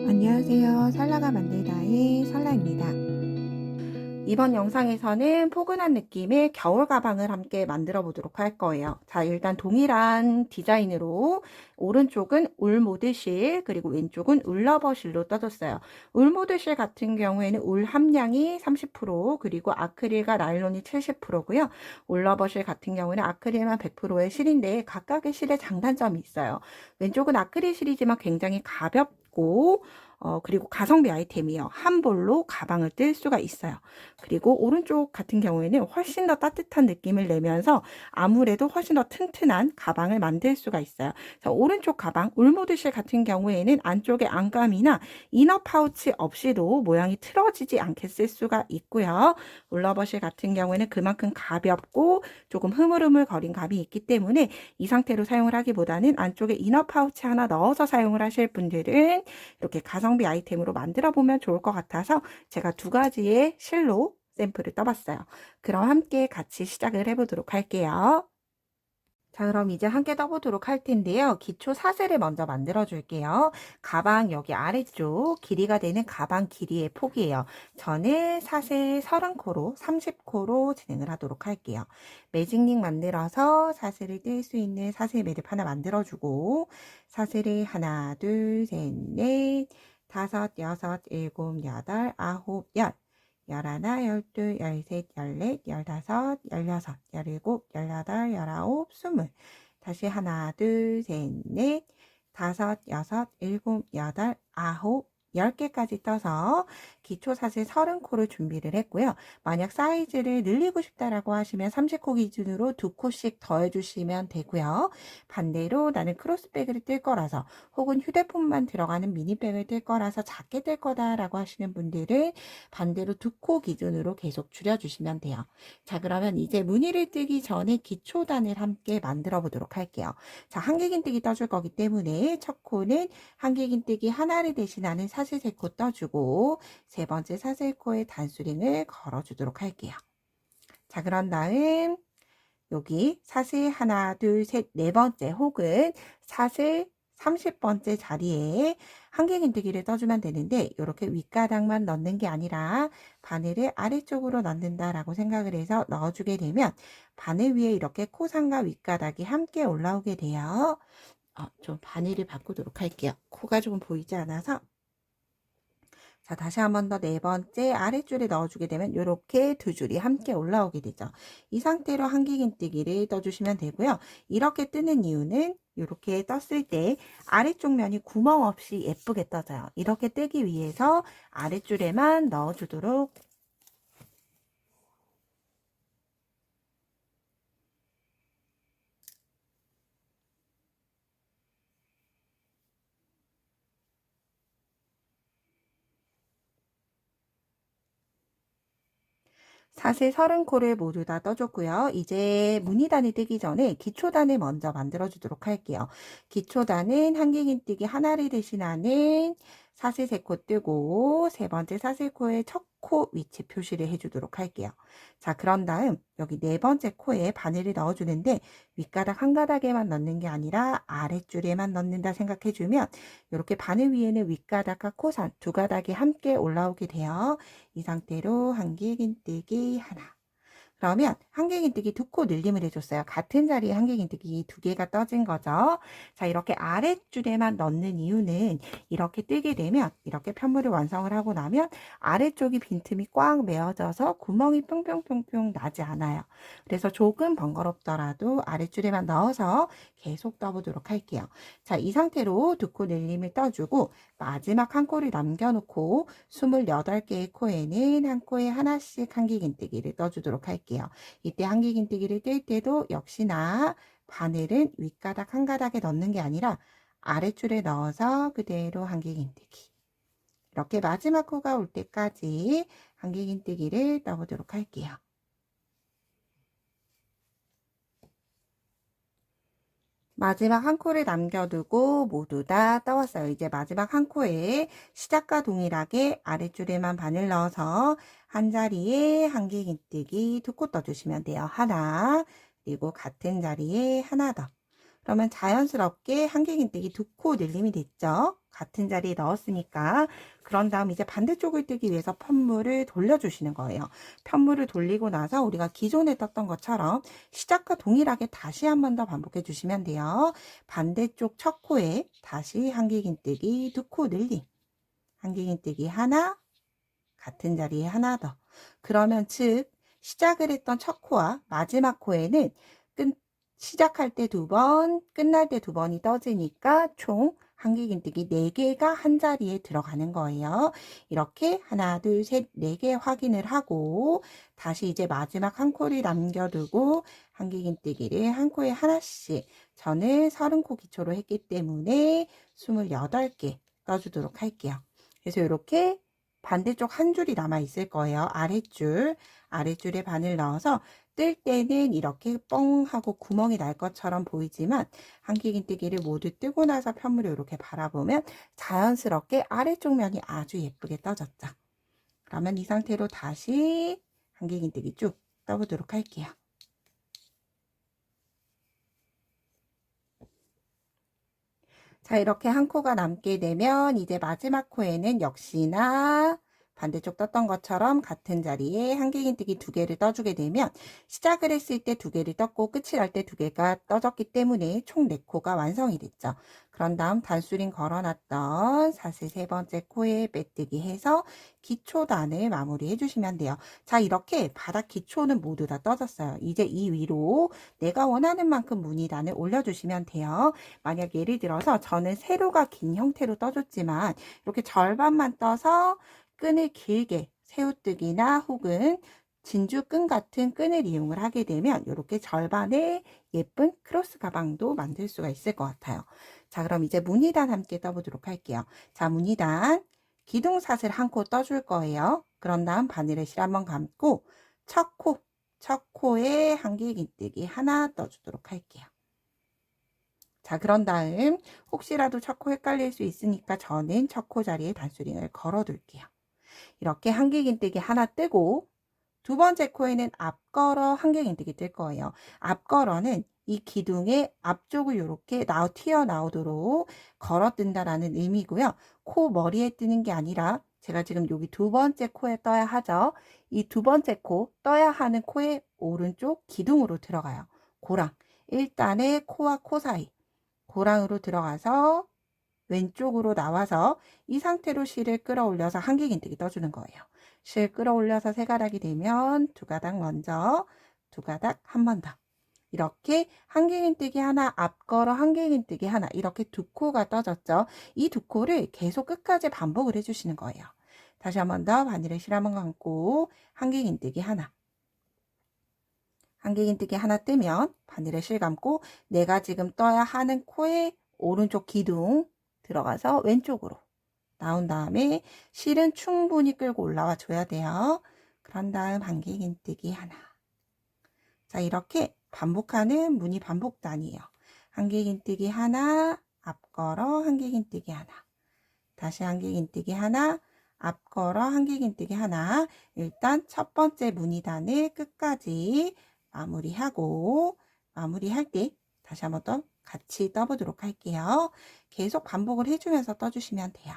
안녕하세요. 설라가 만들다의 설라입니다. 이번 영상에서는 포근한 느낌의 겨울 가방을 함께 만들어 보도록 할 거예요. 자, 일단 동일한 디자인으로 오른쪽은 울 모드실 그리고 왼쪽은 울 러버실로 떠줬어요. 울 모드실 같은 경우에는 울 함량이 30% 그리고 아크릴과 나일론이 70%고요. 울 러버실 같은 경우는 아크릴만 100%의 실인데 각각의 실의 장단점이 있어요. 왼쪽은 아크릴 실이지만 굉장히 가볍고 그리고 가성비 아이템이에요. 한 볼로 가방을 뜰 수가 있어요. 그리고 오른쪽 같은 경우에는 훨씬 더 따뜻한 느낌을 내면서 아무래도 훨씬 더 튼튼한 가방을 만들 수가 있어요. 자, 오른쪽 가방 울모드실 같은 경우에는 안쪽에 안감이나 이너 파우치 없이도 모양이 틀어지지 않게 쓸 수가 있고요. 울러버실 같은 경우에는 그만큼 가볍고 조금 흐물흐물거린 감이 있기 때문에 이 상태로 사용을 하기보다는 안쪽에 이너 파우치 하나 넣어서 사용을 하실 분들은 이렇게 가성비 아이템으로 만들어 보면 좋을 것 같아서 제가 두 가지의 실로 샘플을 떠봤어요. 그럼 함께 같이 시작을 해보도록 할게요. 자, 그럼 이제 함께 떠보도록 할 텐데요. 기초 사슬을 먼저 만들어 줄게요. 가방 여기 아래쪽 길이가 되는 가방 길이의 폭이에요. 저는 사슬 30코로 30코로 진행을 하도록 할게요. 매직링 만들어서 사슬을 뗄 수 있는 사슬 매듭 하나 만들어주고 사슬을 하나, 둘, 셋, 넷, 다섯, 여섯, 일곱, 여덟, 아홉, 열. 열하나, 열둘, 열셋, 열넷, 열다섯, 열여섯, 열일곱, 열여덟, 열아홉, 스물. 다시 하나, 둘, 셋, 넷, 다섯, 여섯, 일곱, 여덟, 아홉, 10개까지 떠서 기초사슬 30코를 준비를 했고요. 만약 사이즈를 늘리고 싶다라고 하시면 30코 기준으로 2코씩 더해주시면 되고요. 반대로 나는 크로스백을 뜰 거라서 혹은 휴대폰만 들어가는 미니백을 뜰 거라서 작게 뜰 거다라고 하시는 분들은 반대로 2코 기준으로 계속 줄여주시면 돼요. 자, 그러면 이제 무늬를 뜨기 전에 기초단을 함께 만들어 보도록 할게요. 자, 한길긴뜨기 떠줄 거기 때문에 첫 코는 한길긴뜨기 하나를 대신하는 사슬 3코 떠주고 세 번째 사슬코에 단수링을 걸어주도록 할게요. 자, 그런 다음 여기 사슬 하나, 둘, 셋, 네 번째 혹은 사슬 30번째 자리에 한길긴뜨기를 떠주면 되는데 이렇게 윗가닥만 넣는 게 아니라 바늘을 아래쪽으로 넣는다라고 생각을 해서 넣어주게 되면 바늘 위에 이렇게 코상과 윗가닥이 함께 올라오게 돼요. 좀 바늘을 바꾸도록 할게요. 코가 조금 보이지 않아서. 자, 다시 한 번 더 네 번째 아랫줄에 넣어주게 되면 이렇게 두 줄이 함께 올라오게 되죠. 이 상태로 한길긴뜨기를 떠주시면 되고요. 이렇게 뜨는 이유는 이렇게 떴을 때 아래쪽 면이 구멍 없이 예쁘게 떠져요. 이렇게 뜨기 위해서 아랫줄에만 넣어주도록 사슬 30코를 모두 다 떠줬고요. 이제 무늬단이 뜨기 전에 기초단을 먼저 만들어 주도록 할게요. 기초단은 한길긴뜨기 하나를 대신하는 사슬 3코 뜨고 세 번째 사슬코의 첫 코 위치 표시를 해주도록 할게요. 자, 그런 다음 여기 네 번째 코에 바늘을 넣어주는데 윗가닥 한 가닥에만 넣는 게 아니라 아랫줄에만 넣는다 생각해주면 이렇게 바늘 위에는 윗가닥과 코선 두 가닥이 함께 올라오게 돼요. 이 상태로 한길긴뜨기 하나. 그러면 한길긴뜨기 2코 늘림을 해줬어요. 같은 자리에 한길긴뜨기 2개가 떠진 거죠. 자, 이렇게 아랫줄에만 넣는 이유는 이렇게 뜨게 되면 이렇게 편물을 완성을 하고 나면 아래쪽이 빈틈이 꽉 메어져서 구멍이 뿅뿅뿅뿅 나지 않아요. 그래서 조금 번거롭더라도 아랫줄에만 넣어서 계속 떠보도록 할게요. 자, 이 상태로 2코 늘림을 떠주고 마지막 한 코를 남겨놓고 28개의 코에는 한 코에 하나씩 한길긴뜨기를 떠주도록 할게요. 이때 한길긴뜨기를 뜰 때도 역시나 바늘은 윗가닥 한 가닥에 넣는 게 아니라 아랫줄에 넣어서 그대로 한길긴뜨기. 이렇게 마지막 코가 올 때까지 한길긴뜨기를 떠보도록 할게요. 마지막 한 코를 남겨두고 모두 다 떠왔어요. 이제 마지막 한 코에 시작과 동일하게 아랫줄에만 바늘 넣어서 한 자리에 한길긴뜨기 2코 떠주시면 돼요. 하나, 그리고 같은 자리에 하나 더. 그러면 자연스럽게 한길긴뜨기 2코 늘림이 됐죠. 같은 자리에 넣었으니까. 그런 다음 이제 반대쪽을 뜨기 위해서 편물을 돌려주시는 거예요. 편물을 돌리고 나서 우리가 기존에 떴던 것처럼 시작과 동일하게 다시 한 번 더 반복해 주시면 돼요. 반대쪽 첫 코에 다시 한길긴뜨기 2코 늘림. 한길긴뜨기 하나, 같은 자리에 하나 더. 그러면 즉 시작을 했던 첫 코와 마지막 코에는 시작할 때 2번, 끝날 때 2번이 떠지니까 총 한길긴뜨기 4개가 한 자리에 들어가는 거예요. 이렇게 하나, 둘, 셋, 4개 확인을 하고 다시 이제 마지막 한 코를 남겨두고 한길긴뜨기를 한 코에 하나씩, 저는 30코 기초로 했기 때문에 28개 떠주도록 할게요. 그래서 이렇게 반대쪽 한 줄이 남아 있을 거예요. 아랫줄에 바늘 넣어서 뜰 때는 이렇게 뻥 하고 구멍이 날 것처럼 보이지만 한길긴뜨기를 모두 뜨고 나서 편물을 이렇게 바라보면 자연스럽게 아래쪽 면이 아주 예쁘게 떠졌죠. 그러면 이 상태로 다시 한길긴뜨기 쭉 떠보도록 할게요. 자, 이렇게 한 코가 남게 되면 이제 마지막 코에는 역시나 반대쪽 떴던 것처럼 같은 자리에 한길긴뜨기 2개를 떠주게 되면 시작을 했을 때 2개를 떴고 끝이 날 때 2개가 떠졌기 때문에 총 4코가 완성이 됐죠. 그런 다음 단수링 걸어놨던 사슬 3번째 코에 빼뜨기 해서 기초단을 마무리해 주시면 돼요. 자, 이렇게 바닥 기초는 모두 다 떠졌어요. 이제 이 위로 내가 원하는 만큼 무늬단을 올려주시면 돼요. 만약 예를 들어서 저는 세로가 긴 형태로 떠줬지만 이렇게 절반만 떠서 끈을 길게 새우뜨기나 혹은 진주끈 같은 끈을 이용을 하게 되면 이렇게 절반의 예쁜 크로스 가방도 만들 수가 있을 것 같아요. 자, 그럼 이제 무늬단 함께 떠보도록 할게요. 자, 무늬단 기둥사슬 한 코 떠줄 거예요. 그런 다음 바늘을 실 한번 감고 첫 코에 한길긴뜨기 하나 떠주도록 할게요. 자, 그런 다음 혹시라도 첫 코 헷갈릴 수 있으니까 저는 첫 코 자리에 단수링을 걸어 둘게요. 이렇게 한길긴뜨기 하나 뜨고 두 번째 코에는 앞걸어 한길긴뜨기 뜰 거예요. 앞걸어는 이 기둥의 앞쪽을 이렇게 튀어나오도록 걸어 뜬다라는 의미고요. 코 머리에 뜨는 게 아니라 제가 지금 여기 2번째 코에 떠야 하죠. 이 2번째 코 떠야 하는 코의 오른쪽 기둥으로 들어가요. 고랑 1단의 코와 코 사이 고랑으로 들어가서 왼쪽으로 나와서 이 상태로 실을 끌어올려서 한길긴뜨기 떠주는 거예요. 실 끌어올려서 3가닥이 되면 2가닥 먼저, 2가닥 한 번 더. 이렇게 한길긴뜨기 하나, 앞걸어 한길긴뜨기 하나, 이렇게 2코가 떠졌죠. 이 2코를 계속 끝까지 반복을 해주시는 거예요. 다시 한 번 더 바늘에 실 한번 감고 한길긴뜨기 하나. 한길긴뜨기 하나 뜨면 바늘에 실 감고 내가 지금 떠야 하는 코의 오른쪽 기둥 들어가서 왼쪽으로 나온 다음에 실은 충분히 끌고 올라와 줘야 돼요. 그런 다음 한길긴뜨기 하나. 자, 이렇게 반복하는 무늬 반복단이에요. 한길긴뜨기 하나, 앞걸어 한길긴뜨기 하나. 다시 한길긴뜨기 하나, 앞걸어 한길긴뜨기 하나. 일단 첫 번째 무늬단을 끝까지 마무리하고 마무리할 때 다시 한번 더 같이 떠보도록 할게요. 계속 반복을 해주면서 떠주시면 돼요.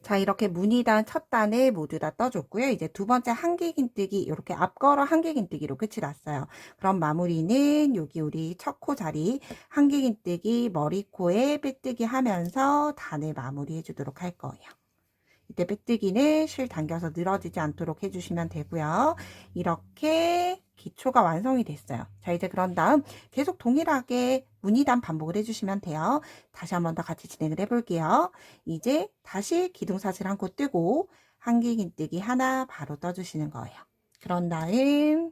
자, 이렇게 무늬단 첫 단을 모두 다 떠줬고요. 이제 두 번째 한길긴뜨기 이렇게 앞걸어 한길긴뜨기로 끝이 났어요. 그럼 마무리는 여기 우리 첫 코 자리 한길긴뜨기 머리코에 빼뜨기 하면서 단을 마무리해 주도록 할 거예요. 이때 빼뜨기는 실 당겨서 늘어지지 않도록 해주시면 되고요. 이렇게 기초가 완성이 됐어요. 자, 이제 그런 다음 계속 동일하게 무늬단 반복을 해주시면 돼요. 다시 한 번 더 같이 진행을 해볼게요. 이제 다시 기둥사슬 한 코 뜨고 한길긴뜨기 하나 바로 떠주시는 거예요. 그런 다음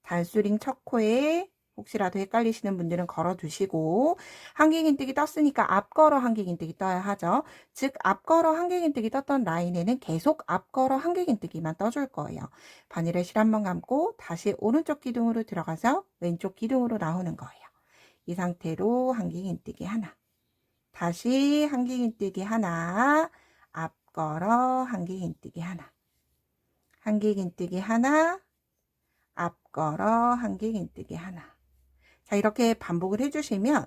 단수링 첫 코에 혹시라도 헷갈리시는 분들은 걸어두시고 한길긴뜨기 떴으니까 앞걸어 한길긴뜨기 떠야 하죠. 즉 앞걸어 한길긴뜨기 떴던 라인에는 계속 앞걸어 한길긴뜨기만 떠줄 거예요. 바늘에 실 한번 감고 다시 오른쪽 기둥으로 들어가서 왼쪽 기둥으로 나오는 거예요. 이 상태로 한길긴뜨기 하나, 다시 한길긴뜨기 하나, 앞걸어 한길긴뜨기 하나, 한길긴뜨기 하나, 앞걸어 한길 긴뜨기 하나. 자, 이렇게 반복을 해주시면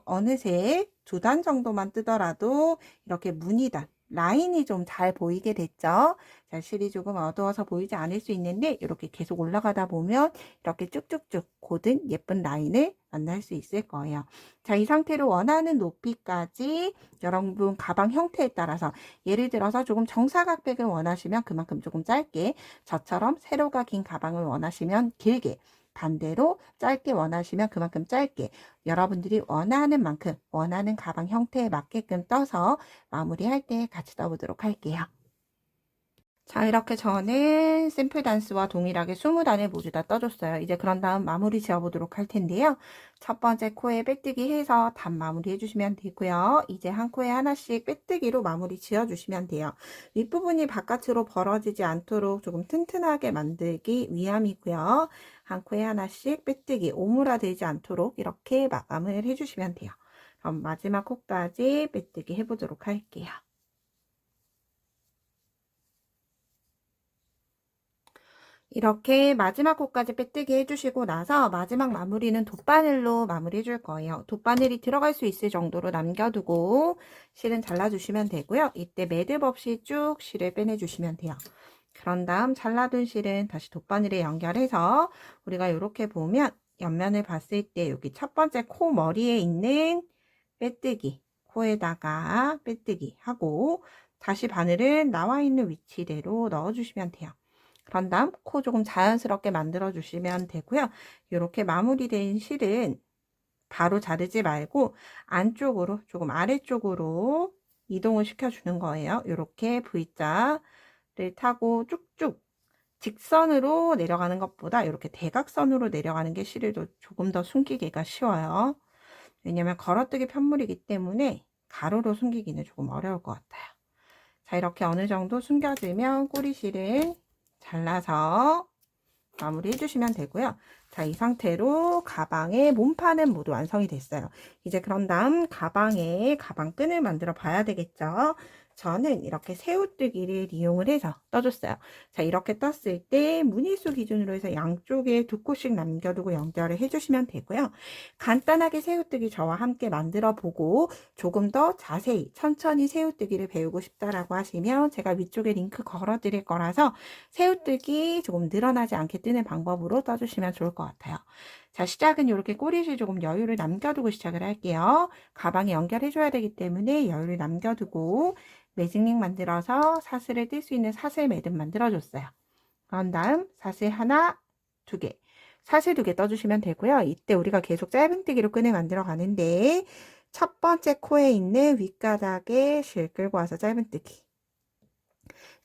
어느새 2단 정도만 뜨더라도 이렇게 무늬단, 라인이 좀 잘 보이게 됐죠. 자, 실이 조금 어두워서 보이지 않을 수 있는데 이렇게 계속 올라가다 보면 이렇게 쭉쭉쭉 고든 예쁜 라인을 만날 수 있을 거예요. 자, 이 상태로 원하는 높이까지 여러분 가방 형태에 따라서 예를 들어서 조금 정사각백을 원하시면 그만큼 조금 짧게, 저처럼 세로가 긴 가방을 원하시면 길게, 반대로 짧게 원하시면 그만큼 짧게, 여러분들이 원하는 만큼 원하는 가방 형태에 맞게끔 떠서 마무리할 때 같이 떠보도록 할게요. 자, 이렇게 저는 샘플 단스와 동일하게 20단을 모두 다 떠줬어요. 이제 그런 다음 마무리 지어보도록 할 텐데요. 첫 번째 코에 빼뜨기 해서 단 마무리 해주시면 되고요. 이제 한 코에 하나씩 빼뜨기로 마무리 지어주시면 돼요. 윗부분이 바깥으로 벌어지지 않도록 조금 튼튼하게 만들기 위함이고요. 한 코에 하나씩 빼뜨기, 오므라들지 않도록 이렇게 마감을 해주시면 돼요. 그럼 마지막 코까지 빼뜨기 해보도록 할게요. 이렇게 마지막 코까지 빼뜨기 해주시고 나서 마지막 마무리는 돗바늘로 마무리 해줄 거예요. 돗바늘이 들어갈 수 있을 정도로 남겨두고 실은 잘라주시면 되고요. 이때 매듭 없이 쭉 실을 빼내주시면 돼요. 그런 다음 잘라둔 실은 다시 돗바늘에 연결해서 우리가 이렇게 보면 옆면을 봤을 때 여기 첫 번째 코 머리에 있는 빼뜨기, 코에다가 빼뜨기 하고 다시 바늘을 나와 있는 위치대로 넣어주시면 돼요. 그런 다음 코 조금 자연스럽게 만들어 주시면 되고요. 이렇게 마무리된 실은 바로 자르지 말고 안쪽으로, 조금 아래쪽으로 이동을 시켜주는 거예요. 이렇게 V자를 타고 쭉쭉 직선으로 내려가는 것보다 이렇게 대각선으로 내려가는 게 실을 조금 더 숨기기가 쉬워요. 왜냐면 걸어뜨기 편물이기 때문에 가로로 숨기기는 조금 어려울 것 같아요. 자, 이렇게 어느 정도 숨겨주면 꼬리실을 잘라서 마무리 해주시면 되고요. 자, 이 상태로 가방의 몸판은 모두 완성이 됐어요. 이제 그런 다음 가방에 가방끈을 만들어 봐야 되겠죠. 저는 이렇게 새우뜨기를 이용을 해서 떠줬어요. 자, 이렇게 떴을 때 무늬수 기준으로 해서 양쪽에 2코씩 남겨두고 연결을 해주시면 되고요. 간단하게 새우뜨기 저와 함께 만들어 보고 조금 더 자세히 천천히 새우뜨기를 배우고 싶다라고 하시면 제가 위쪽에 링크 걸어 드릴 거라서 새우뜨기 조금 늘어나지 않게 뜨는 방법으로 떠주시면 좋을 것 같아요. 자, 시작은 이렇게 꼬리실 조금 여유를 남겨두고 시작을 할게요. 가방에 연결해줘야 되기 때문에 여유를 남겨두고 매직링 만들어서 사슬을 뜰 수 있는 사슬 매듭 만들어줬어요. 그런 다음 사슬 하나, 2개, 사슬 2개 떠주시면 되고요. 이때 우리가 계속 짧은뜨기로 끈을 만들어 가는데 첫 번째 코에 있는 윗가닥에 실 끌고 와서 짧은뜨기.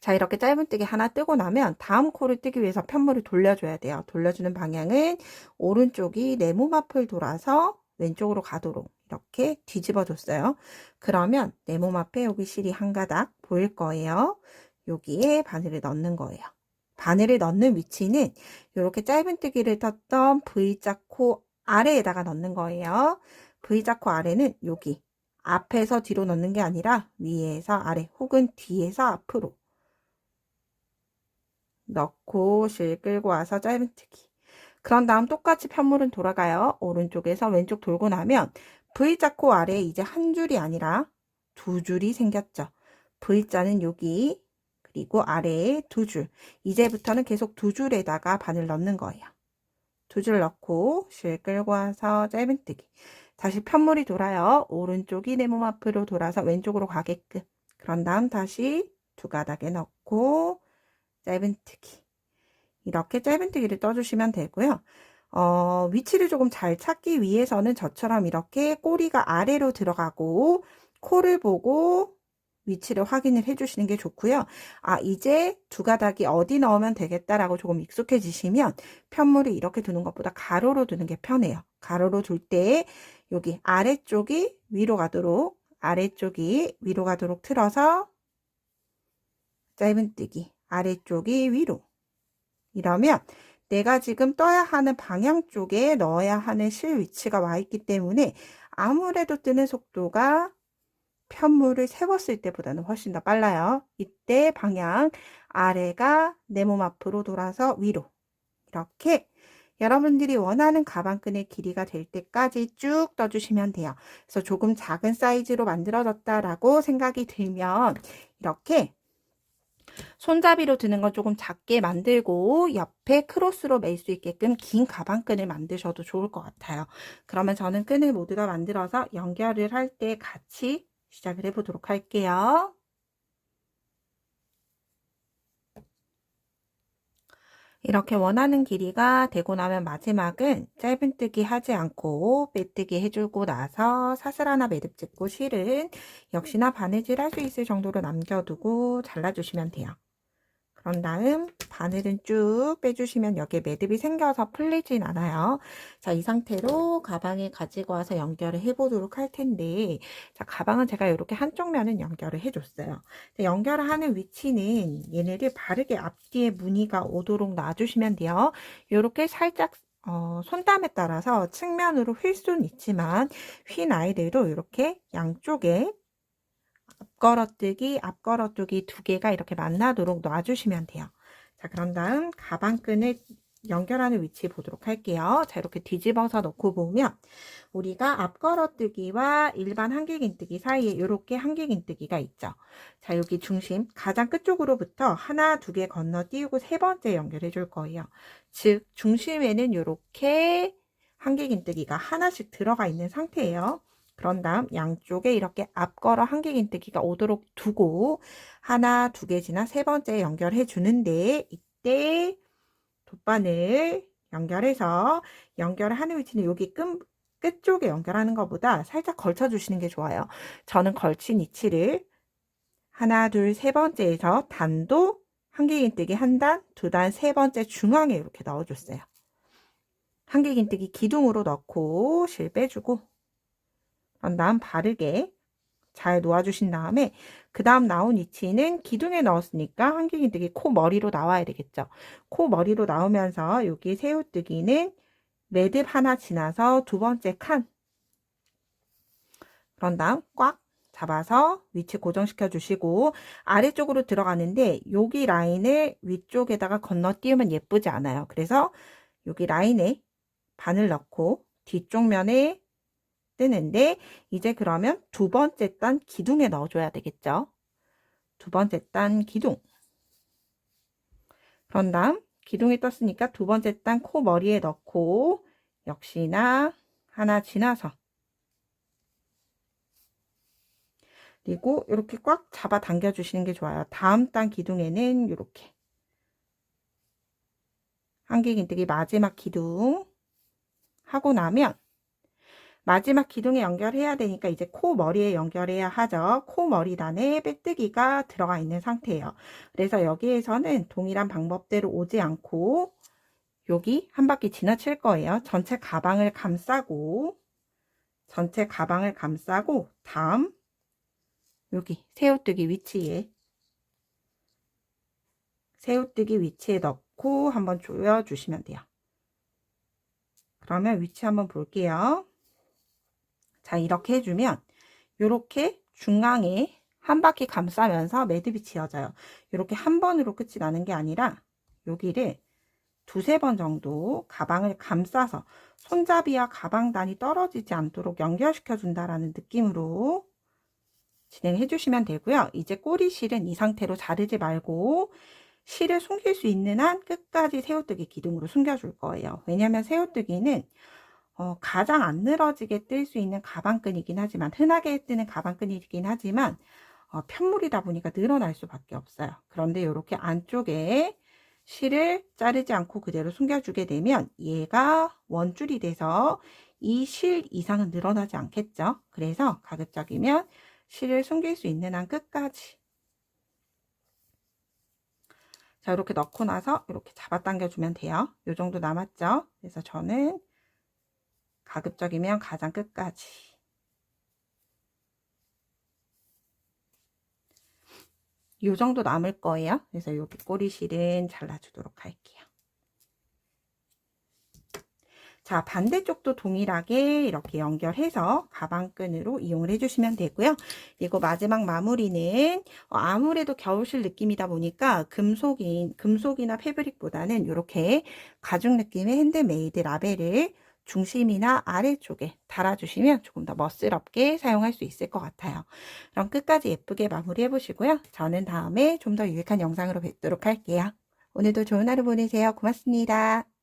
자, 이렇게 짧은뜨기 하나 뜨고 나면 다음 코를 뜨기 위해서 편물을 돌려줘야 돼요. 돌려주는 방향은 오른쪽이 내 몸 앞을 돌아서 왼쪽으로 가도록 이렇게 뒤집어 줬어요. 그러면 내 몸 앞에 여기 실이 한 가닥 보일 거예요. 여기에 바늘을 넣는 거예요. 바늘을 넣는 위치는 이렇게 짧은뜨기를 떴던 V자 코 아래에다가 넣는 거예요. V자 코 아래는 여기 앞에서 뒤로 넣는 게 아니라 위에서 아래 혹은 뒤에서 앞으로 넣고 실 끌고 와서 짧은뜨기. 그런 다음 똑같이 편물은 돌아가요. 오른쪽에서 왼쪽 돌고 나면 V자 코 아래에 이제 한 줄이 아니라 2줄이 생겼죠. V자는 여기, 그리고 아래에 2줄. 이제부터는 계속 2줄에다가 바늘 넣는 거예요. 2줄 넣고 실 끌고 와서 짧은뜨기. 다시 편물이 돌아요. 오른쪽이 내 몸 앞으로 돌아서 왼쪽으로 가게끔. 그런 다음 다시 2가닥에 넣고 짧은뜨기. 이렇게 짧은뜨기를 떠주시면 되고요. 위치를 조금 잘 찾기 위해서는 저처럼 이렇게 꼬리가 아래로 들어가고 코를 보고 위치를 확인을 해주시는 게 좋고요. 아, 이제 2가닥이 어디 넣으면 되겠다라고 조금 익숙해지시면 편물을 이렇게 두는 것보다 가로로 두는 게 편해요. 가로로 둘 때 여기 아래쪽이 위로 가도록, 아래쪽이 위로 가도록 틀어서 짧은뜨기, 아래쪽이 위로. 이러면 내가 지금 떠야 하는 방향 쪽에 넣어야 하는 실 위치가 와 있기 때문에 아무래도 뜨는 속도가 편물을 세웠을 때보다는 훨씬 더 빨라요. 이때 방향 아래가 내 몸 앞으로 돌아서 위로, 이렇게 여러분들이 원하는 가방끈의 길이가 될 때까지 쭉 떠주시면 돼요. 그래서 조금 작은 사이즈로 만들어졌다라고 생각이 들면 이렇게 손잡이로 드는 건 조금 작게 만들고 옆에 크로스로 멜 수 있게끔 긴 가방끈을 만드셔도 좋을 것 같아요. 그러면 저는 끈을 모두 다 만들어서 연결을 할 때 같이 시작을 해보도록 할게요. 이렇게 원하는 길이가 되고 나면 마지막은 짧은뜨기 하지 않고 빼뜨기 해주고 나서 사슬 하나 매듭 짓고 실은 역시나 바느질 할 수 있을 정도로 남겨두고 잘라주시면 돼요. 그런 다음 바늘은 쭉 빼주시면 여기에 매듭이 생겨서 풀리진 않아요. 자, 이 상태로 가방에 가지고 와서 연결을 해보도록 할 텐데, 자, 가방은 제가 이렇게 한쪽 면은 연결을 해줬어요. 연결을 하는 위치는 얘네를 바르게 앞뒤에 무늬가 오도록 놔주시면 돼요. 이렇게 살짝 손땀에 따라서 측면으로 휠 수는 있지만 휜 아이들도 이렇게 양쪽에 앞걸어뜨기 두 개가 이렇게 만나도록 놔주시면 돼요. 자, 그런 다음 가방끈을 연결하는 위치 보도록 할게요. 자, 이렇게 뒤집어서 넣고 보면 우리가 앞걸어뜨기와 일반 한길긴뜨기 사이에 이렇게 한길긴뜨기가 있죠. 자, 여기 중심 가장 끝쪽으로부터 하나, 두 개 건너띄우고 세 번째 연결해 줄 거예요. 즉 중심에는 이렇게 한길긴뜨기가 하나씩 들어가 있는 상태예요. 그런 다음 양쪽에 이렇게 앞걸어 한길긴뜨기가 오도록 두고 하나, 두 개 지나 세 번째 연결해 주는데 이때 돗바늘 연결해서 연결을 하는 위치는 여기 끝쪽에 연결하는 것보다 살짝 걸쳐 주시는 게 좋아요. 저는 걸친 위치를 하나, 둘, 세 번째에서 단도 한길긴뜨기 한 단, 두 단, 세 번째 중앙에 이렇게 넣어줬어요. 한길긴뜨기 기둥으로 넣고 실 빼주고 그런 다음 바르게 잘 놓아주신 다음에 그 다음 나온 위치는 기둥에 넣었으니까 한길긴뜨기 코 머리로 나와야 되겠죠. 코 머리로 나오면서 여기 새우뜨기는 매듭 하나 지나서 두 번째 칸 그런 다음 꽉 잡아서 위치 고정시켜 주시고 아래쪽으로 들어가는데 여기 라인을 위쪽에다가 건너띄우면 예쁘지 않아요. 그래서 여기 라인에 바늘 넣고 뒤쪽 면에 뜨는데 이제 그러면 두 번째 단 기둥에 넣어줘야 되겠죠. 두 번째 단 기둥. 그런 다음 기둥이 떴으니까 두 번째 단 코 머리에 넣고 역시나 하나 지나서 그리고 이렇게 꽉 잡아 당겨 주시는 게 좋아요. 다음 단 기둥에는 이렇게 한길긴뜨기 마지막 기둥 하고 나면 마지막 기둥에 연결해야 되니까 이제 코 머리에 연결해야 하죠. 코 머리단에 빼뜨기가 들어가 있는 상태예요. 그래서 여기에서는 동일한 방법대로 오지 않고 여기 한 바퀴 지나칠 거예요. 전체 가방을 감싸고 다음 여기 새우뜨기 위치에 넣고 한번 조여주시면 돼요. 그러면 위치 한번 볼게요. 자, 이렇게 해주면 이렇게 중앙에 한 바퀴 감싸면서 매듭이 지어져요. 이렇게 한 번으로 끝이 나는 게 아니라 여기를 두세 번 정도 가방을 감싸서 손잡이와 가방단이 떨어지지 않도록 연결시켜 준다라는 느낌으로 진행해 주시면 되고요. 이제 꼬리실은 이 상태로 자르지 말고 실을 숨길 수 있는 한 끝까지 새우뜨기 기둥으로 숨겨줄 거예요. 왜냐하면 새우뜨기는 가장 안 늘어지게 뜰 수 있는 가방끈이긴 하지만 흔하게 뜨는 가방끈이긴 하지만 편물이다 보니까 늘어날 수밖에 없어요. 그런데 이렇게 안쪽에 실을 자르지 않고 그대로 숨겨주게 되면 얘가 원줄이 돼서 이 실 이상은 늘어나지 않겠죠. 그래서 가급적이면 실을 숨길 수 있는 한 끝까지 자 이렇게 넣고 나서 이렇게 잡아당겨 주면 돼요. 이 정도 남았죠. 그래서 저는 가급적이면 가장 끝까지 이 정도 남을 거예요. 그래서 여기 꼬리실은 잘라주도록 할게요. 자, 반대쪽도 동일하게 이렇게 연결해서 가방끈으로 이용을 해주시면 되고요. 그리고 마지막 마무리는 아무래도 겨울실 느낌이다 보니까 금속이나 패브릭보다는 이렇게 가죽 느낌의 핸드메이드 라벨을 중심이나 아래쪽에 달아주시면 조금 더 멋스럽게 사용할 수 있을 것 같아요. 그럼 끝까지 예쁘게 마무리해 보시고요. 저는 다음에 좀 더 유익한 영상으로 뵙도록 할게요. 오늘도 좋은 하루 보내세요. 고맙습니다.